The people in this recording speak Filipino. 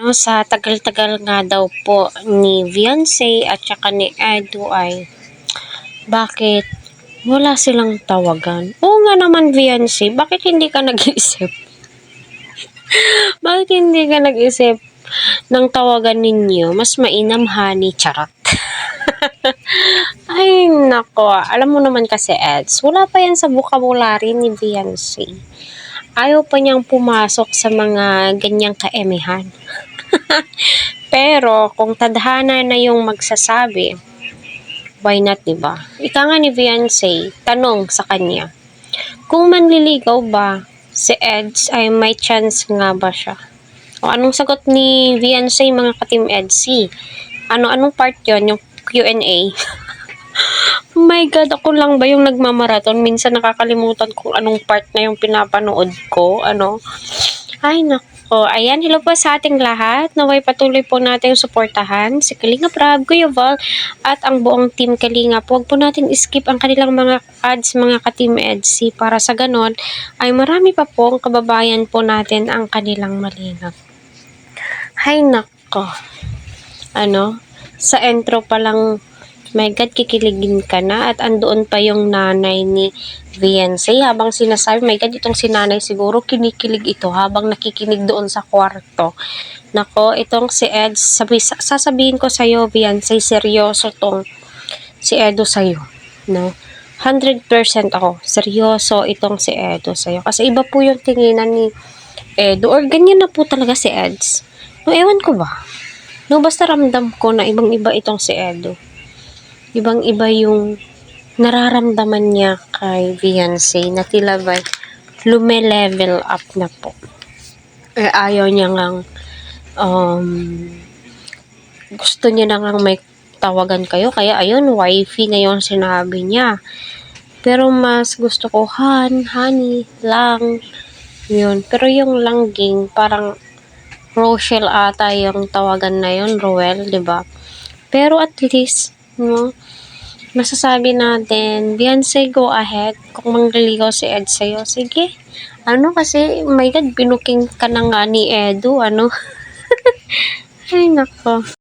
No, sa tagal-tagal nga daw po ni Beyonce at saka ni Edu ay bakit wala silang tawagan? Oo nga naman, Beyonce, bakit hindi ka nag-isip? Bakit hindi ka nag-isip ng tawagan ninyo? Mas mainam, honey, charot. Ay, nako. Alam mo naman kasi, Eds, wala pa yan sa vocabulary ni Beyonce. Ayaw pa niyang pumasok sa mga ganyang kaemihan. Pero, kung tadhana na yung magsasabi, why not, diba? Ika nga ni Beyonce, tanong sa kanya, kung manliligaw ba si Eds ay may chance nga ba siya? O anong sagot ni Beyonce, mga ka-Team Edsy? Anong part yon yung Q&A? Oh my God, ako lang ba yung nagmamarathon? Minsan nakakalimutan kung anong part na yung pinapanood ko. Ay, nako. Ayan, hello po sa ating lahat. Naway patuloy po natin suportahan si Kalinga Prab, Kuya Val, at ang buong team Kalinga. Huwag po natin skip ang kanilang mga ads, mga ka-Team Edsy, para sa ganon ay marami pa pong kababayan po natin ang kanilang malingap. Ay, nako. Sa intro pa lang, my God, kikiligin ka na, at andoon pa yung nanay ni Beyonce habang sinasabi, my God, itong si nanay siguro kinikilig ito habang nakikinig doon sa kwarto. Nako, itong si Ed, sasabihin ko sa'yo, Beyonce, seryoso tong si Edo sa'yo, no? 100% ako, seryoso itong si Edo sa'yo. Kasi iba po yung tinginan ni Edo, or ganyan na po talaga si Eds. No, ewan ko ba? No, basta ramdam ko na ibang-iba itong si Edo. Ibang-iba yung nararamdaman niya kay Beyonce na tila ba lume-level up na po. Ayaw niya ngang gusto niya na ngang may tawagan kayo, kaya ayun, wifey na yung sinabi niya. Pero mas gusto ko, honey, lang. Yun. Pero yung langging, parang Rochelle ata yung tawagan na yun, Roel, 'di ba? Pero at least, no, masasabi natin, Beyonce, go ahead. Kung mangliligaw si Ed sa'yo, sige. Kasi, my God, binuking ka na nga ni Edu, Ay, nako.